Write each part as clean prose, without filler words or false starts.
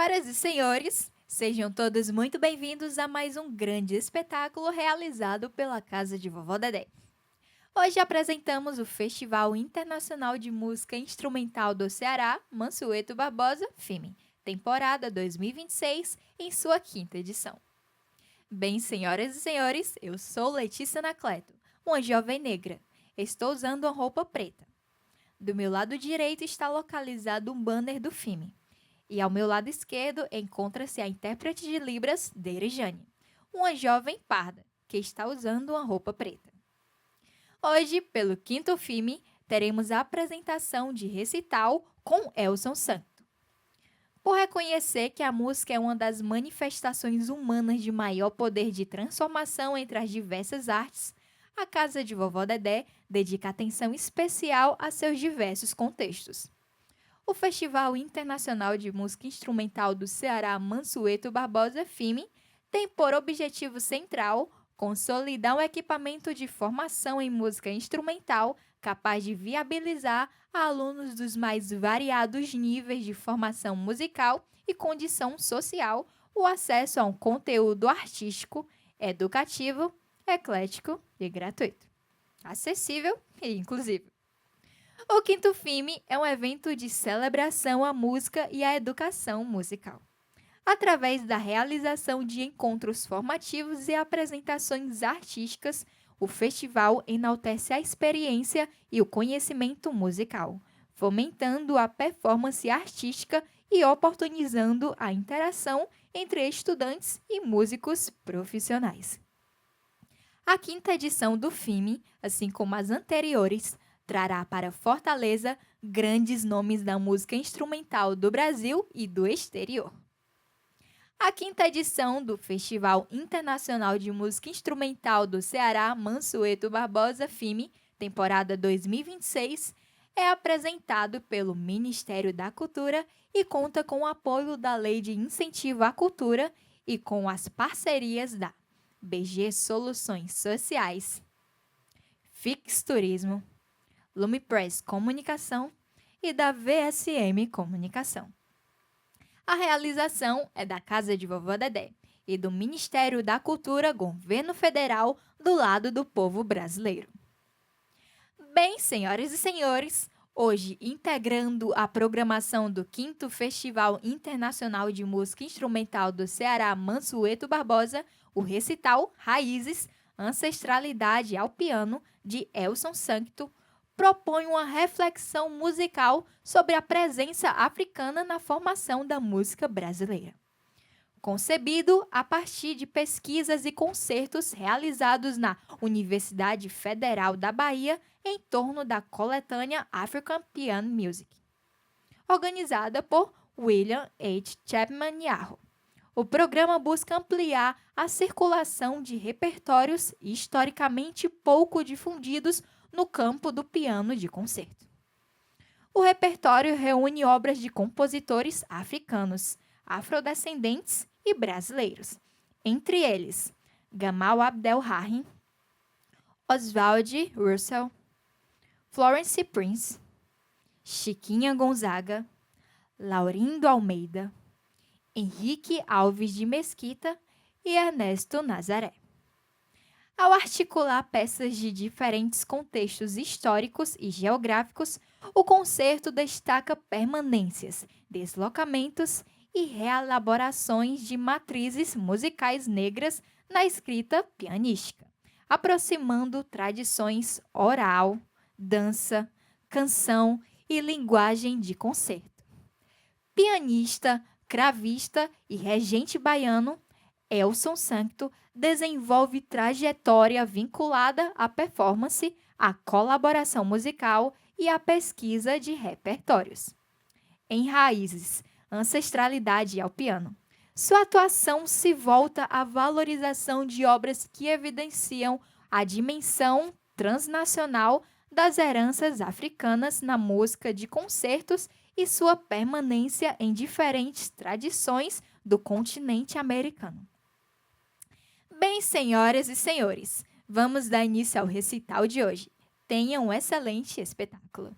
Senhoras e senhores, sejam todos muito bem-vindos a mais um grande espetáculo realizado pela Casa de Vovó Dedé. Hoje apresentamos o Festival Internacional de Música Instrumental do Ceará, Mansueto Barbosa, FIME, temporada 2026, em sua quinta edição. Bem, senhoras e senhores, eu sou Letícia Anacleto, uma jovem negra. Estou usando uma roupa preta. Do meu lado direito está localizado um banner do FIME. E ao meu lado esquerdo encontra-se a intérprete de Libras, Deirejane, uma jovem parda, que está usando uma roupa preta. Hoje, pelo quinto FIME, teremos a apresentação de recital com Elson Santo. Por reconhecer que a música é uma das manifestações humanas de maior poder de transformação entre as diversas artes, a Casa de Vovó Dedé dedica atenção especial a seus diversos contextos. O Festival Internacional de Música Instrumental do Ceará, Mansueto Barbosa, FIME, tem por objetivo central consolidar um equipamento de formação em música instrumental capaz de viabilizar a alunos dos mais variados níveis de formação musical e condição social o acesso a um conteúdo artístico, educativo, eclético e gratuito, acessível e inclusivo. O Quinto FIME é um evento de celebração à música e à educação musical. Através da realização de encontros formativos e apresentações artísticas, o festival enaltece a experiência e o conhecimento musical, fomentando a performance artística e oportunizando a interação entre estudantes e músicos profissionais. A quinta edição do FIME, assim como as anteriores, trará para Fortaleza grandes nomes da música instrumental do Brasil e do exterior. A quinta edição do Festival Internacional de Música Instrumental do Ceará, Mansueto Barbosa, FIME, temporada 2026, é apresentado pelo Ministério da Cultura e conta com o apoio da Lei de Incentivo à Cultura e com as parcerias da BG Soluções Sociais, Fix Turismo, Lumipress Comunicação e da VSM Comunicação. A realização é da Casa de Vovó Dedé e do Ministério da Cultura, Governo Federal, do lado do povo brasileiro. Bem, senhoras e senhores, hoje, integrando a programação do 5º Festival Internacional de Música Instrumental do Ceará, Mansueto Barbosa, o recital Raízes, Ancestralidade ao Piano, de Elson Santo, propõe uma reflexão musical sobre a presença africana na formação da música brasileira. Concebido a partir de pesquisas e concertos realizados na Universidade Federal da Bahia em torno da coletânea African Piano Music, organizada por William H. Chapman Yarro. O programa busca ampliar a circulação de repertórios historicamente pouco difundidos no campo do piano de concerto. O repertório reúne obras de compositores africanos, afrodescendentes e brasileiros, entre eles Gamal Abdel Rahim, Oswald Russell, Florence Prince, Chiquinha Gonzaga, Laurindo Almeida, Henrique Alves de Mesquita e Ernesto Nazaré. Ao articular peças de diferentes contextos históricos e geográficos, o concerto destaca permanências, deslocamentos e reelaborações de matrizes musicais negras na escrita pianística, aproximando tradições oral, dança, canção e linguagem de concerto. Pianista, cravista e regente baiano, Elson Santo desenvolve trajetória vinculada à performance, à colaboração musical e à pesquisa de repertórios. Em Raízes, Ancestralidade ao Piano, sua atuação se volta à valorização de obras que evidenciam a dimensão transnacional das heranças africanas na música de concertos e sua permanência em diferentes tradições do continente americano. Bem, senhoras e senhores, vamos dar início ao recital de hoje. Tenham um excelente espetáculo.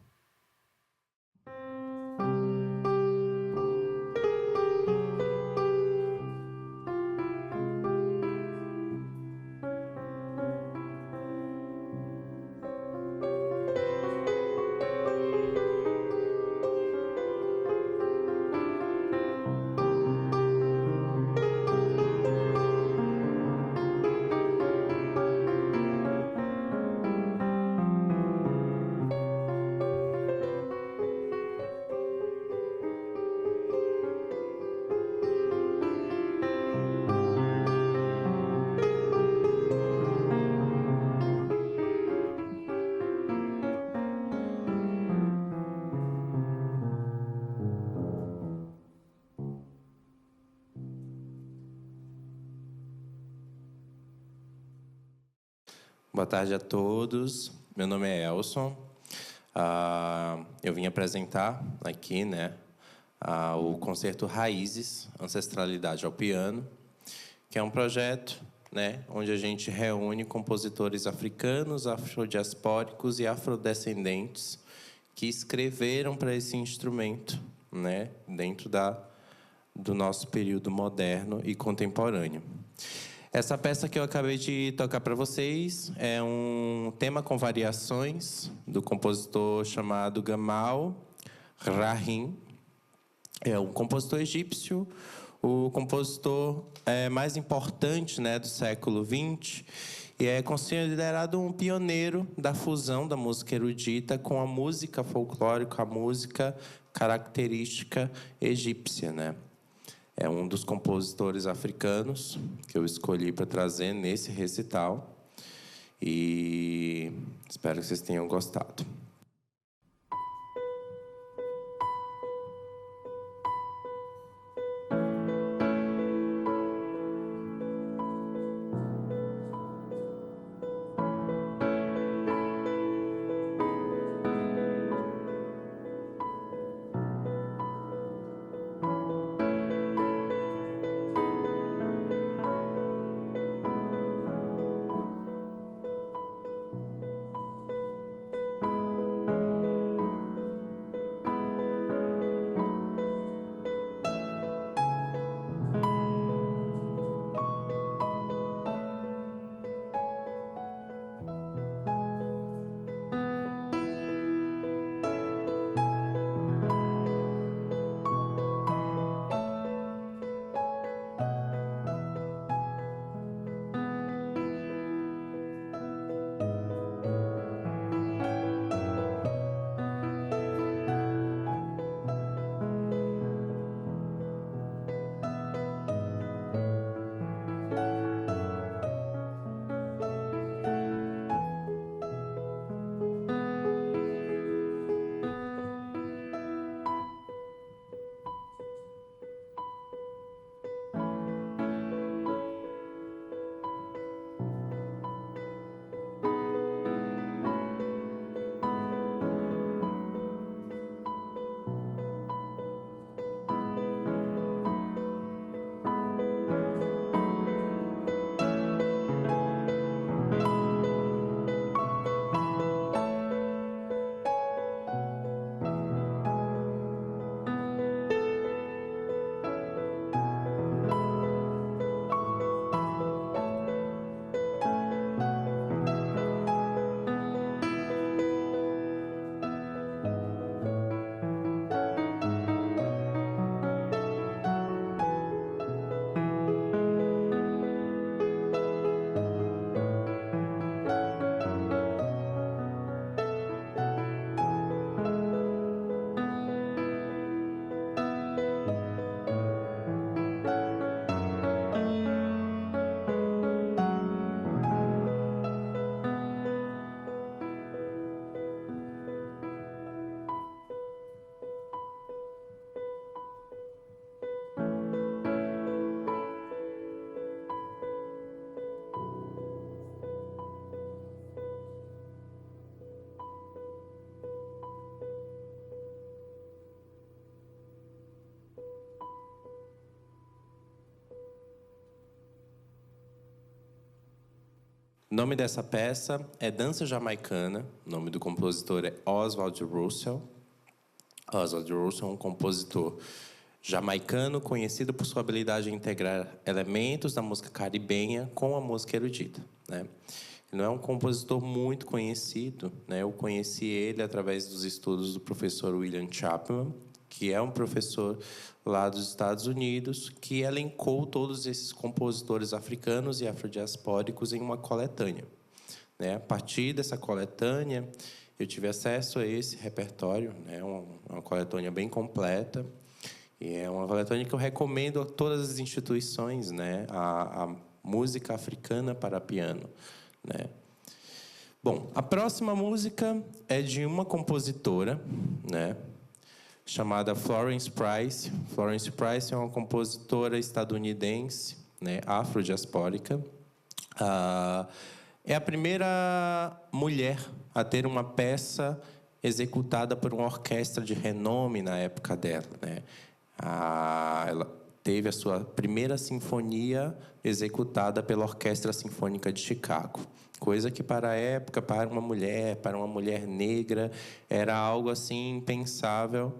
Boa tarde a todos. Meu nome é Elson. Eu vim apresentar aqui, o concerto Raízes, Ancestralidade ao Piano, que é um projeto, onde a gente reúne compositores africanos, afrodiaspóricos e afrodescendentes que escreveram para esse instrumento, dentro do nosso período moderno e contemporâneo. Essa peça que eu acabei de tocar para vocês é um tema com variações do compositor chamado Gamal Rahim. É um compositor egípcio, o compositor mais importante do século XX, e é considerado um pioneiro da fusão da música erudita com a música folclórica, a música característica egípcia, É um dos compositores africanos que eu escolhi para trazer nesse recital. E espero que vocês tenham gostado. O nome dessa peça é Dança Jamaicana. O nome do compositor é Oswald Russell. Oswald Russell é um compositor jamaicano conhecido por sua habilidade em integrar elementos da música caribenha com a música erudita. Ele não é um compositor muito conhecido. Eu conheci ele através dos estudos do professor William Chapman, que é um professor lá dos Estados Unidos, que elencou todos esses compositores africanos e afrodiaspóricos em uma coletânea. A partir dessa coletânea, eu tive acesso a esse repertório, uma coletânea bem completa, e é uma coletânea que eu recomendo a todas as instituições, a música africana para piano. Bom, a próxima música é de uma compositora, chamada Florence Price. Florence Price é uma compositora estadunidense, afrodiaspórica. É a primeira mulher a ter uma peça executada por uma orquestra de renome na época dela, né? Ela teve a sua primeira sinfonia executada pela Orquestra Sinfônica de Chicago, coisa que para a época, para uma mulher negra, era algo assim impensável.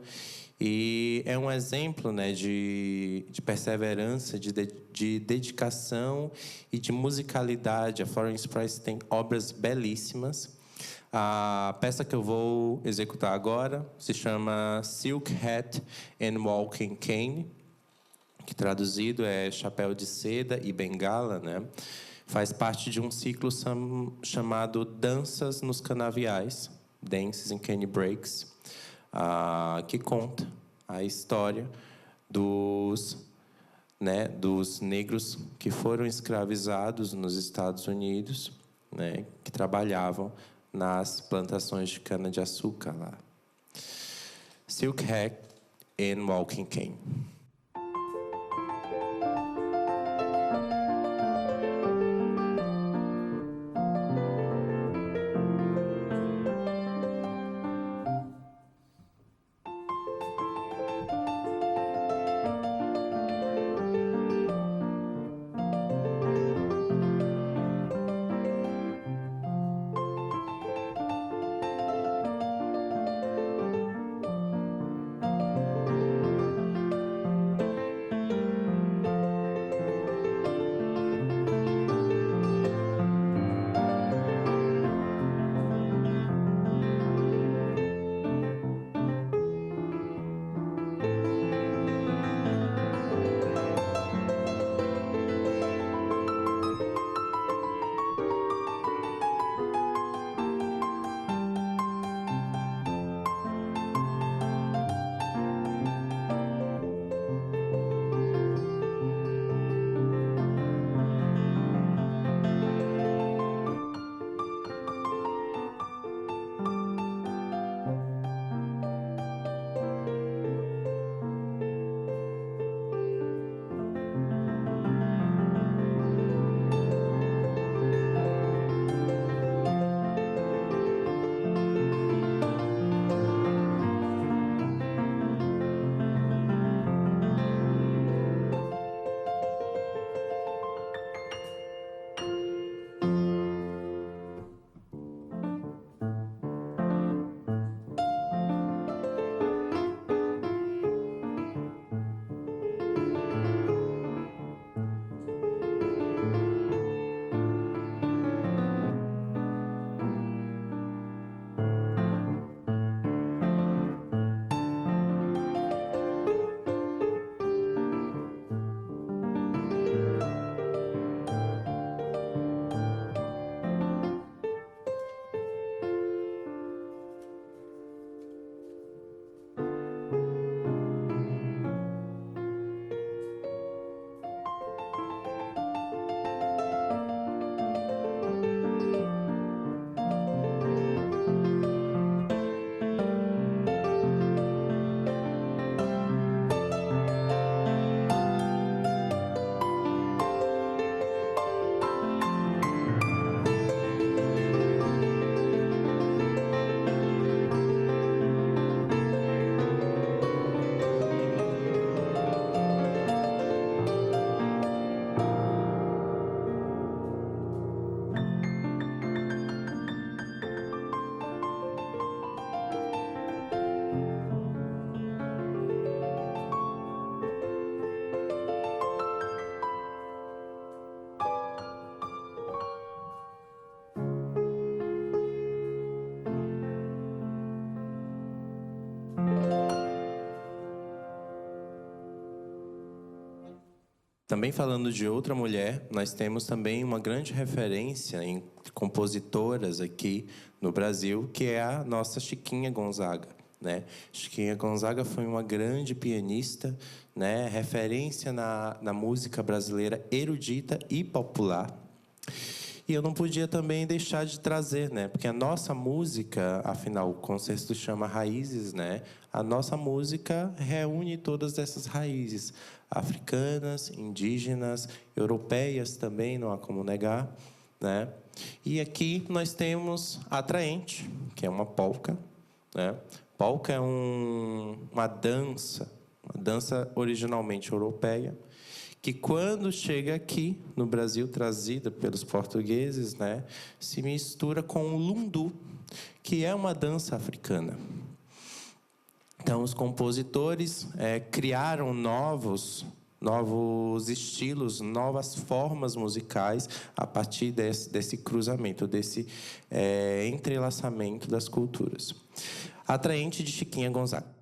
E é um exemplo, né, de perseverança, de dedicação e de musicalidade. A Florence Price tem obras belíssimas. A peça que eu vou executar agora se chama Silk Hat and Walking Cane, que traduzido é Chapéu de Seda e Bengala, né? Faz parte de um ciclo chamado Danças nos Canaviais, Dances in Cane Breaks, que conta a história dos negros que foram escravizados nos Estados Unidos, né, que trabalhavam nas plantações de cana-de-açúcar lá. Silk Hat and Walking Cane. Também falando de outra mulher, nós temos também uma grande referência em compositoras aqui no Brasil, que é a nossa Chiquinha Gonzaga, né? Chiquinha Gonzaga foi uma grande pianista, né? Referência na música brasileira erudita e popular. E eu não podia também deixar de trazer, né? Porque a nossa música, afinal, o concerto se chama Raízes, né? A nossa música reúne todas essas raízes africanas, indígenas, europeias também, não há como negar, né? E aqui nós temos a Atraente, que é uma polca, né? Polca é uma dança originalmente europeia, que quando chega aqui no Brasil, trazida pelos portugueses, né, se mistura com o lundu, que é uma dança africana. Então, os compositores criaram novos estilos, novas formas musicais a partir desse cruzamento, desse entrelaçamento das culturas. Atraente, de Chiquinha Gonzaga.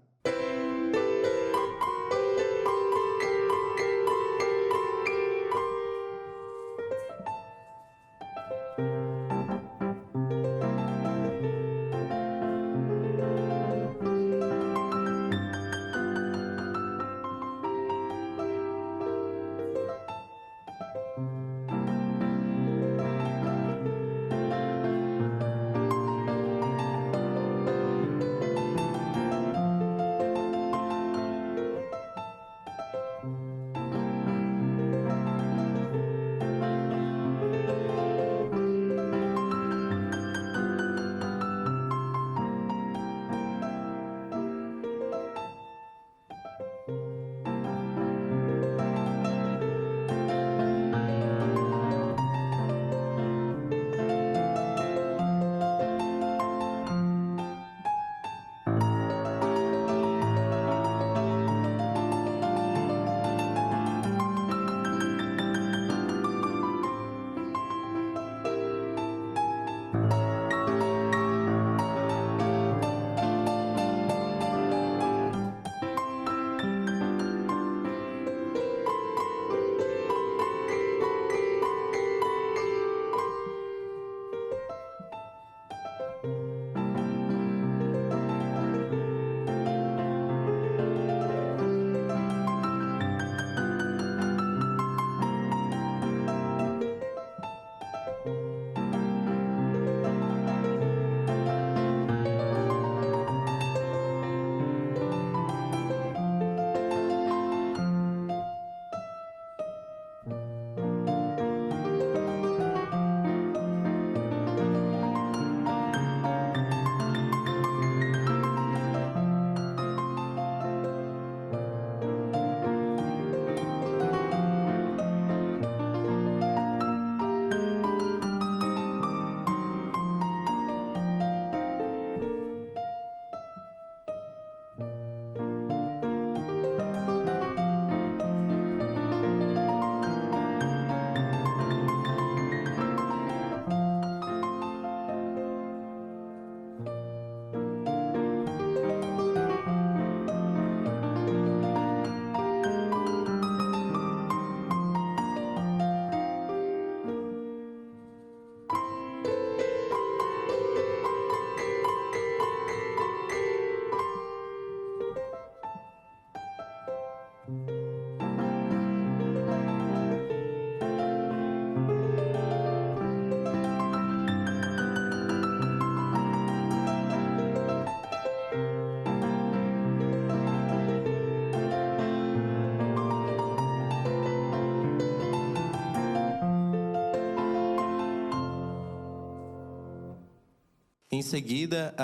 Em seguida,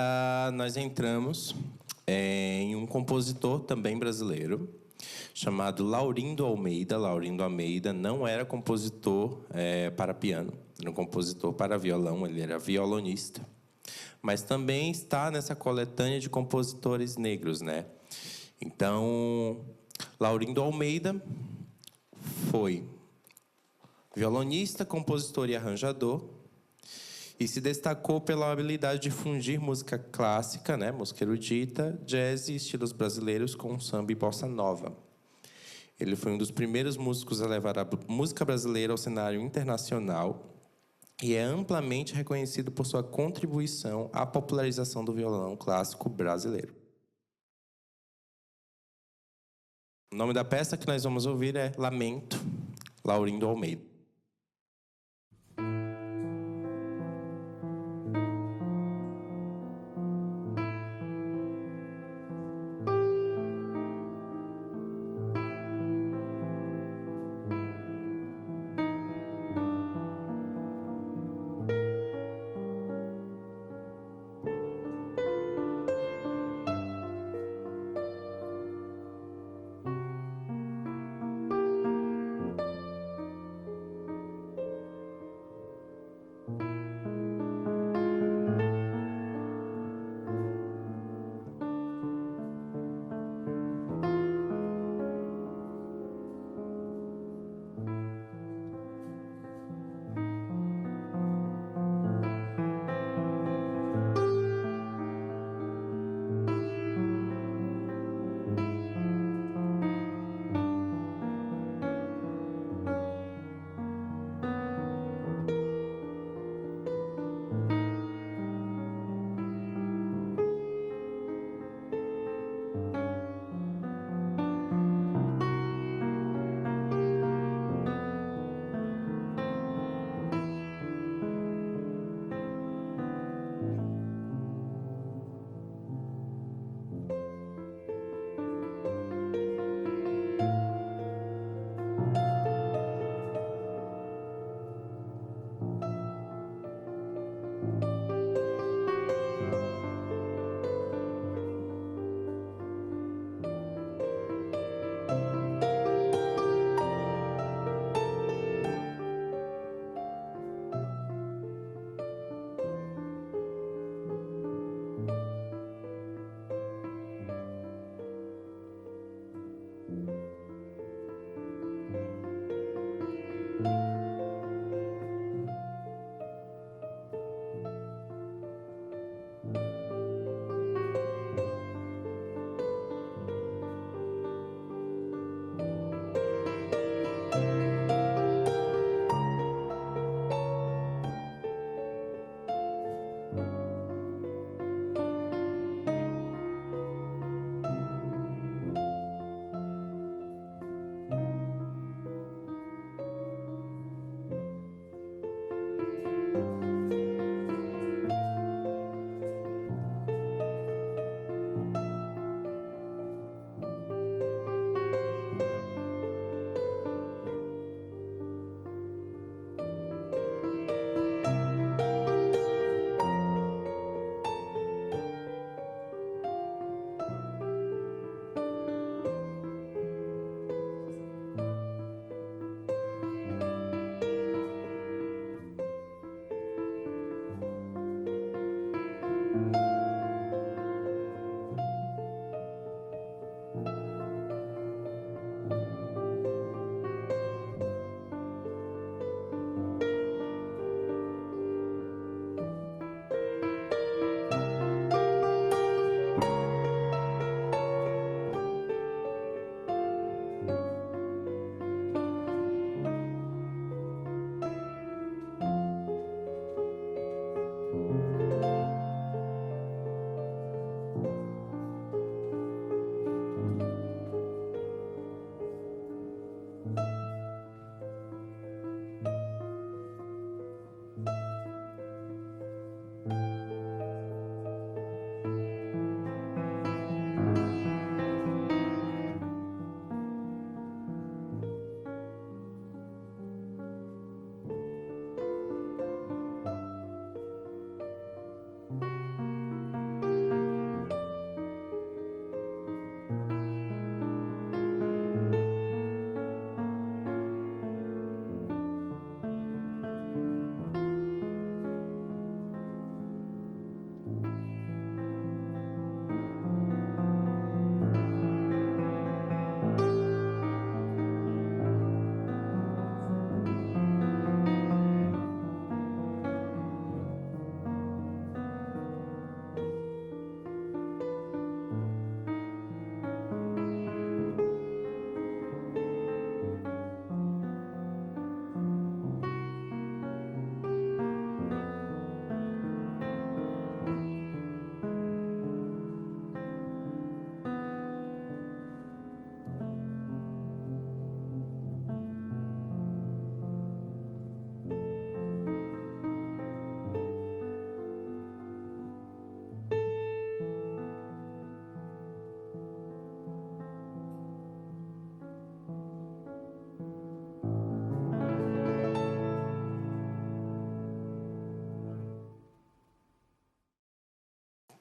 nós entramos em um compositor também brasileiro, chamado Laurindo Almeida. Laurindo Almeida não era compositor para piano, era um compositor para violão, ele era violonista. Mas também está nessa coletânea de compositores negros, né? Então, Laurindo Almeida foi violonista, compositor e arranjador, e se destacou pela habilidade de fundir música clássica, né, música erudita, jazz e estilos brasileiros com samba e bossa nova. Ele foi um dos primeiros músicos a levar a música brasileira ao cenário internacional e é amplamente reconhecido por sua contribuição à popularização do violão clássico brasileiro. O nome da peça que nós vamos ouvir é Lamento, Laurindo Almeida.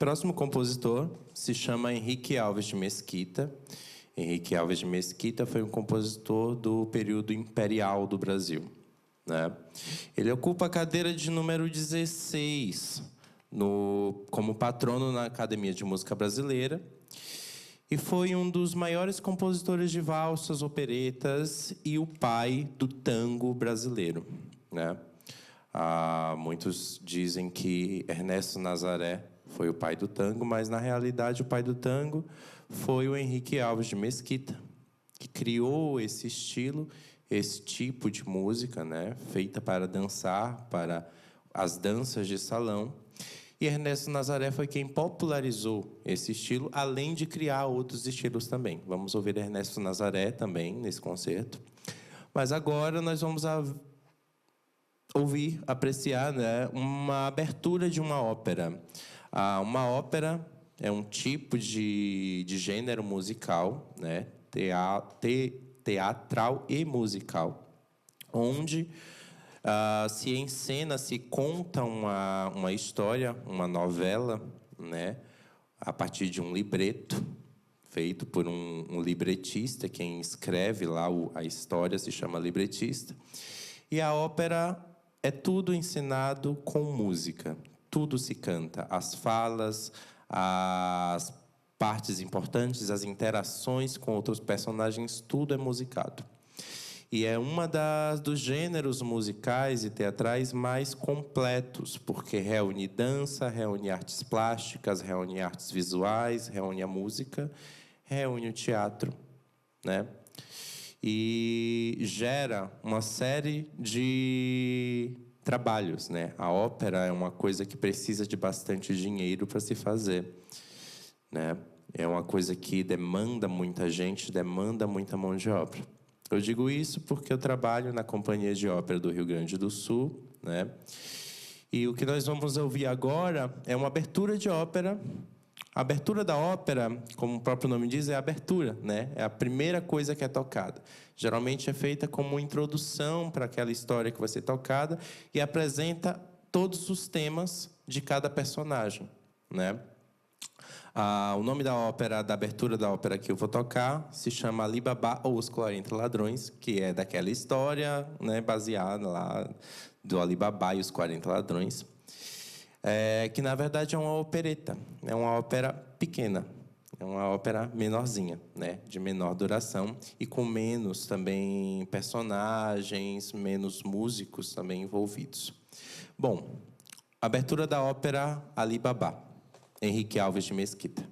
Próximo compositor se chama Henrique Alves de Mesquita. Henrique Alves de Mesquita foi um compositor do período imperial do Brasil, né? Ele ocupa a cadeira de número 16 como patrono na Academia de Música Brasileira e foi um dos maiores compositores de valsas, operetas e o pai do tango brasileiro, né? Muitos dizem que Ernesto Nazaré foi o pai do tango, mas, na realidade, o pai do tango foi o Henrique Alves de Mesquita, que criou esse estilo, esse tipo de música, né, feita para dançar, para as danças de salão. E Ernesto Nazaré foi quem popularizou esse estilo, além de criar outros estilos também. Vamos ouvir Ernesto Nazaré também nesse concerto. Mas agora nós vamos ouvir, apreciar, né, uma abertura de uma ópera. Uma ópera é um tipo de gênero musical, né, teatral e musical, onde se encena, se conta uma história, uma novela, né, a partir de um libreto feito por um libretista. Quem escreve lá a história se chama libretista. E a ópera é tudo ensinado com música. Tudo se canta. As falas, as partes importantes, as interações com outros personagens, tudo é musicado. E é dos gêneros musicais e teatrais mais completos, porque reúne dança, reúne artes plásticas, reúne artes visuais, reúne a música, reúne o teatro, né? E gera uma série de trabalhos, né? A ópera é uma coisa que precisa de bastante dinheiro para se fazer, né? É uma coisa que demanda muita gente, demanda muita mão de obra. Eu digo isso porque eu trabalho na Companhia de Ópera do Rio Grande do Sul, né? E o que nós vamos ouvir agora é uma abertura de ópera. A abertura da ópera, como o próprio nome diz, é a abertura, né? É a primeira coisa que é tocada. Geralmente é feita como introdução para aquela história que vai ser tocada e apresenta todos os temas de cada personagem, né? O nome da ópera, da abertura da ópera que eu vou tocar, se chama Ali Babá ou Os 40 Ladrões, que é daquela história, né, baseada lá do Ali Babá e os 40 Ladrões, que, na verdade, é uma opereta, é uma ópera pequena, é uma ópera menorzinha, né, de menor duração e com menos também personagens, menos músicos também envolvidos. Bom, abertura da ópera Ali Babá, Henrique Alves de Mesquita.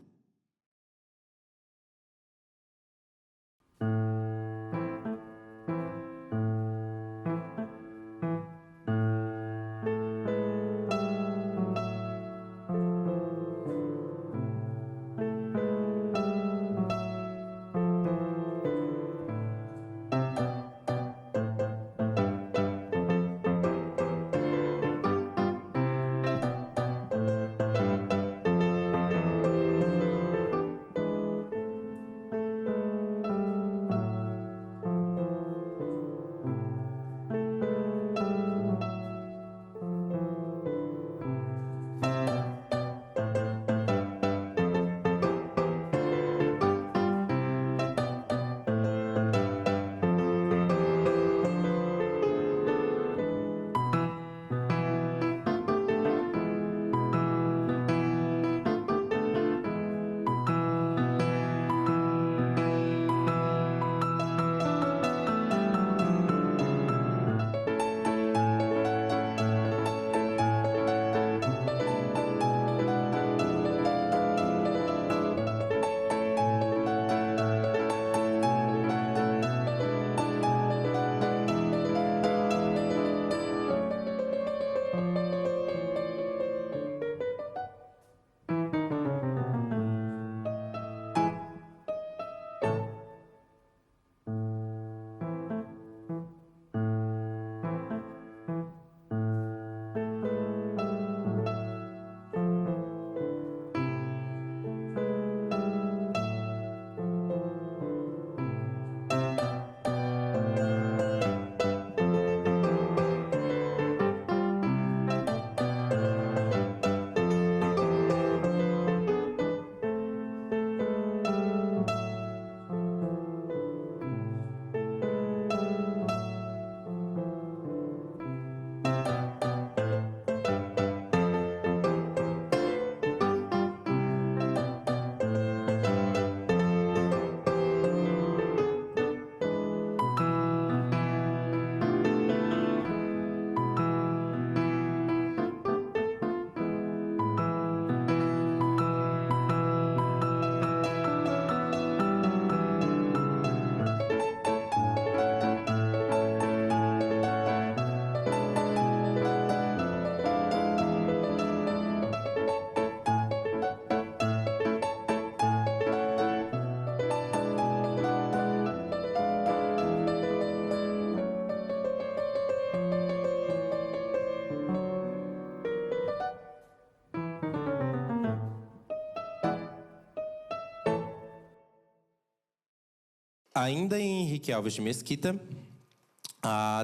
Ainda em Henrique Alves de Mesquita,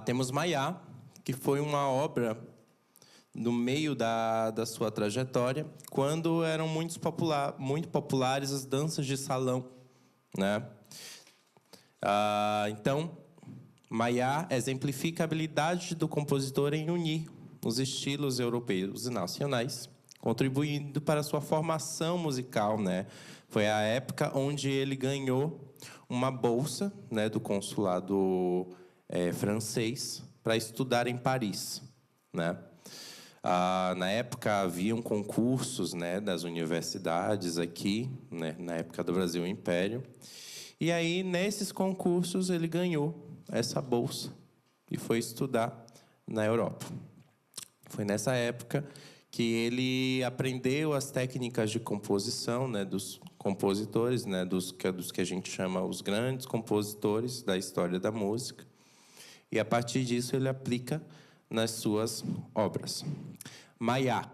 temos Maiá, que foi uma obra no meio da sua trajetória, quando eram muito populares as danças de salão, né? Então, Maiá exemplifica a habilidade do compositor em unir os estilos europeus e nacionais, contribuindo para a sua formação musical, né? Foi a época onde ele ganhou uma bolsa, né, do consulado francês para estudar em Paris, né? Na época, haviam concursos, né, das universidades aqui, né, na época do Brasil Império. E aí, nesses concursos, ele ganhou essa bolsa e foi estudar na Europa. Foi nessa época que ele aprendeu as técnicas de composição, né, dos compositores, né, dos que a gente chama os grandes compositores da história da música. E, a partir disso, ele aplica nas suas obras. Maiá.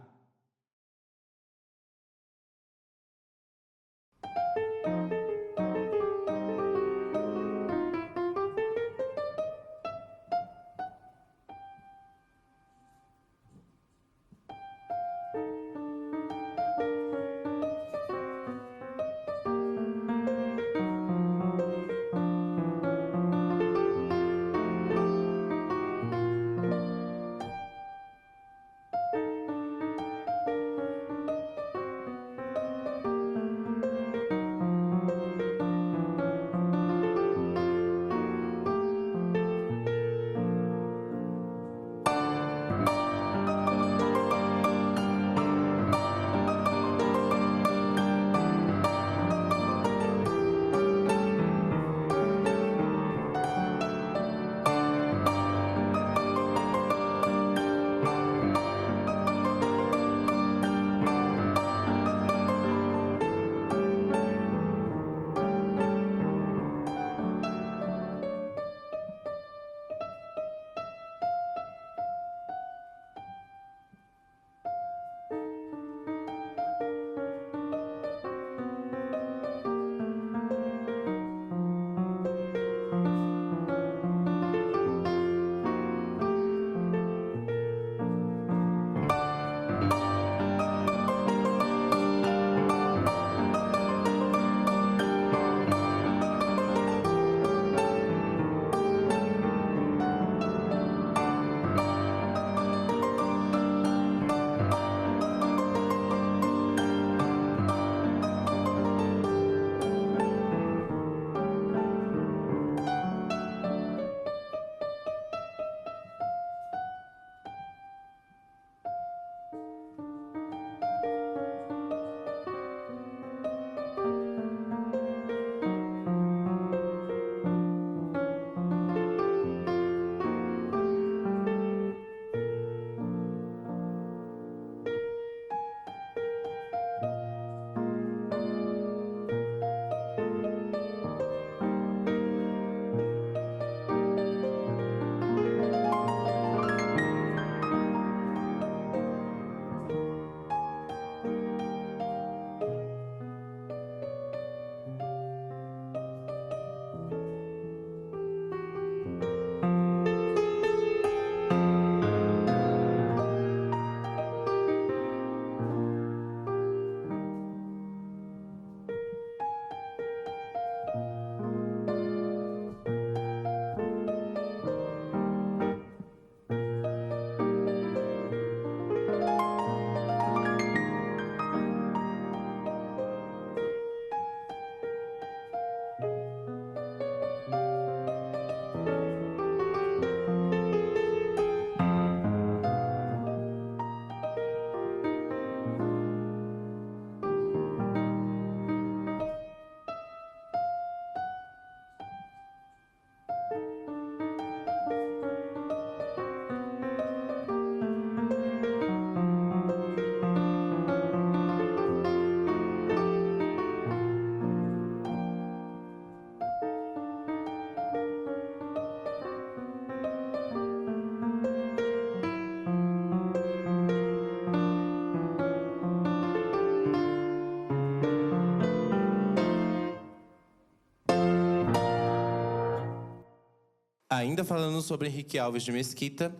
Ainda falando sobre Henrique Alves de Mesquita,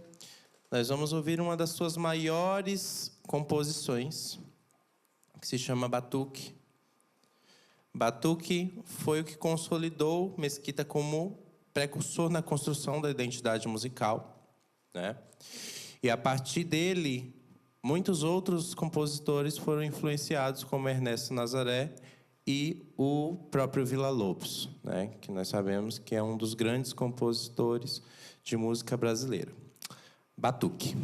nós vamos ouvir uma das suas maiores composições, que se chama Batuque. Batuque foi o que consolidou Mesquita como precursor na construção da identidade musical, né? E a partir dele, muitos outros compositores foram influenciados, como Ernesto Nazaré e o próprio Villa-Lobos, né? Que nós sabemos que é um dos grandes compositores de música brasileira. Batuque.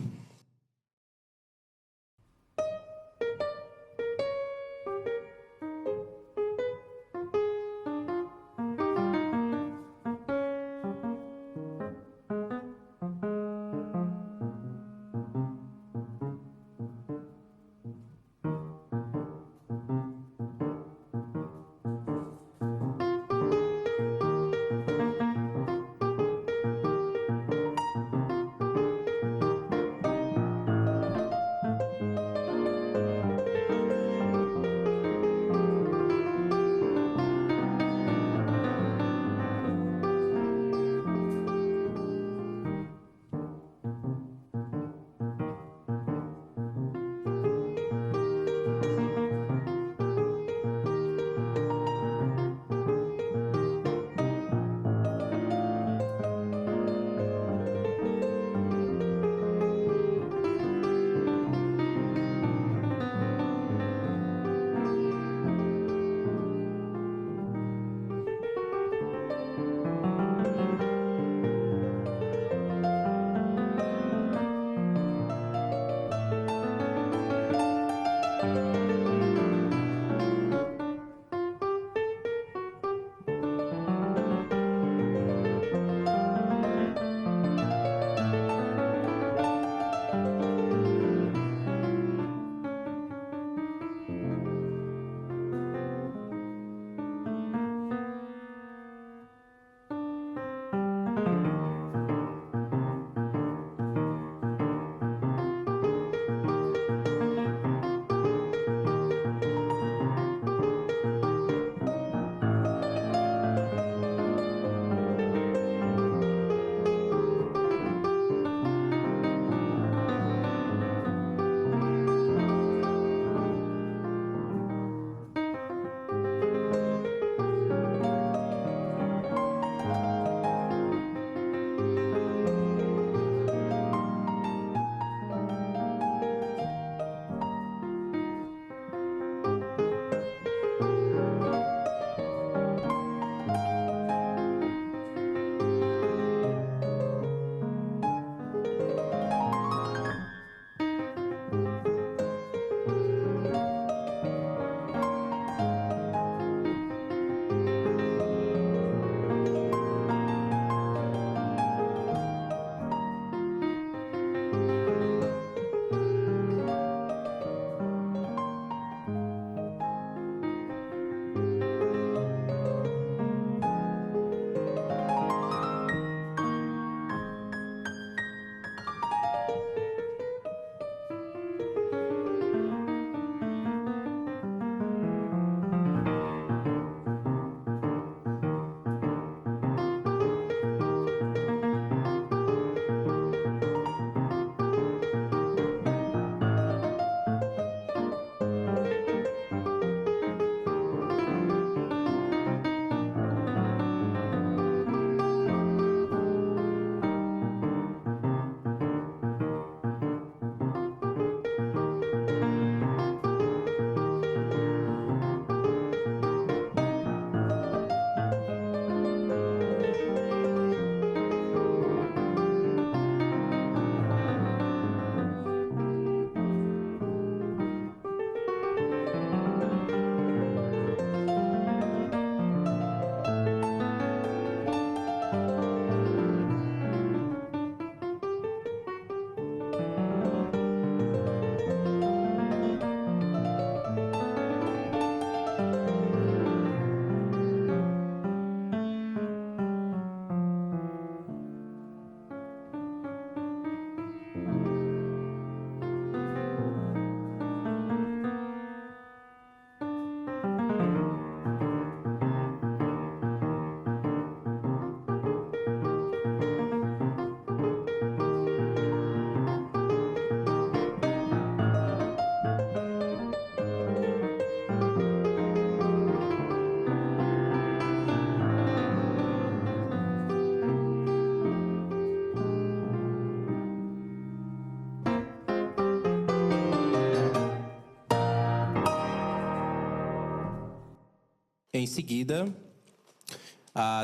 Em seguida,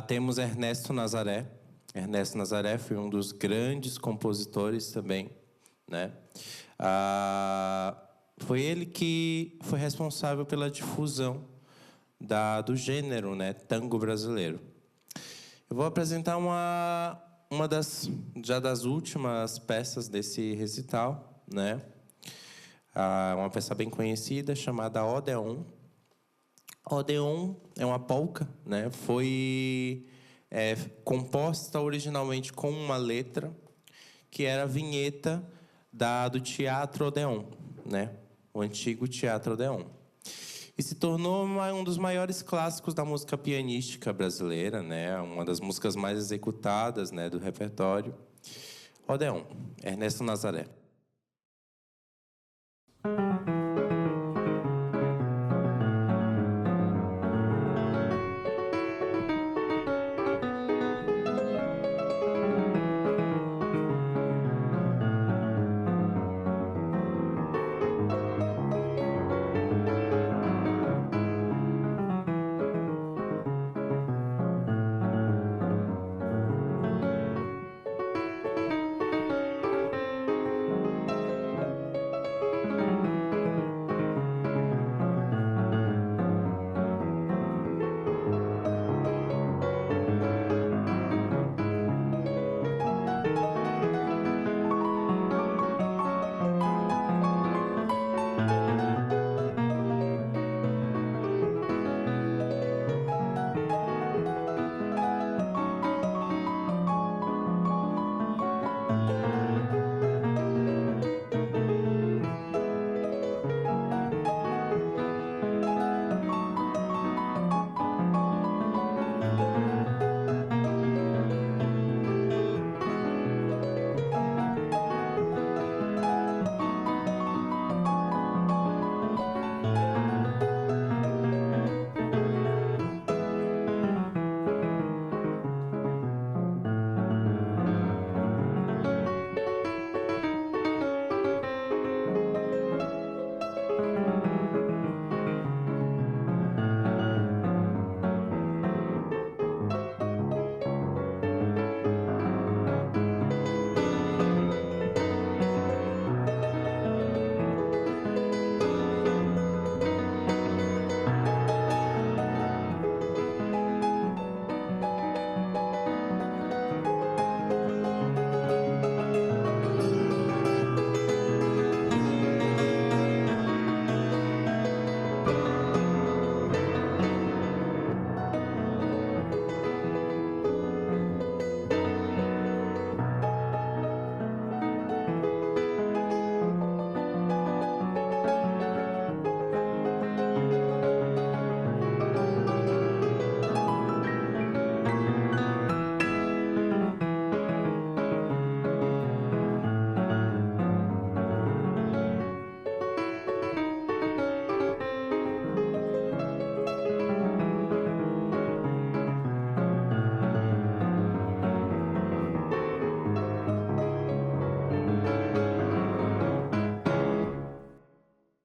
temos Ernesto Nazaré. Ernesto Nazaré foi um dos grandes compositores também, né? Foi ele que foi responsável pela difusão do gênero, né, tango brasileiro. Eu vou apresentar uma das últimas peças desse recital, né? Uma peça bem conhecida chamada Odeon. Odeon é uma polca, né? Foi composta originalmente com uma letra que era a vinheta do Teatro Odeon, né? O antigo Teatro Odeon. E se tornou um dos maiores clássicos da música pianística brasileira, né? Uma das músicas mais executadas, né, do repertório. Odeon, Ernesto Nazaré.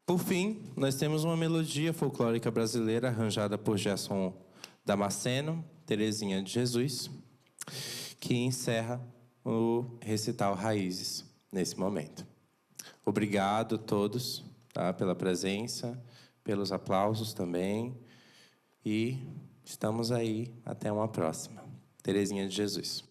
Por fim, nós temos uma melodia folclórica brasileira arranjada por Gerson Damasceno, Terezinha de Jesus, que encerra o recital Raízes nesse momento. Obrigado a todos, tá, pela presença, pelos aplausos também. E estamos aí. Até uma próxima. Terezinha de Jesus.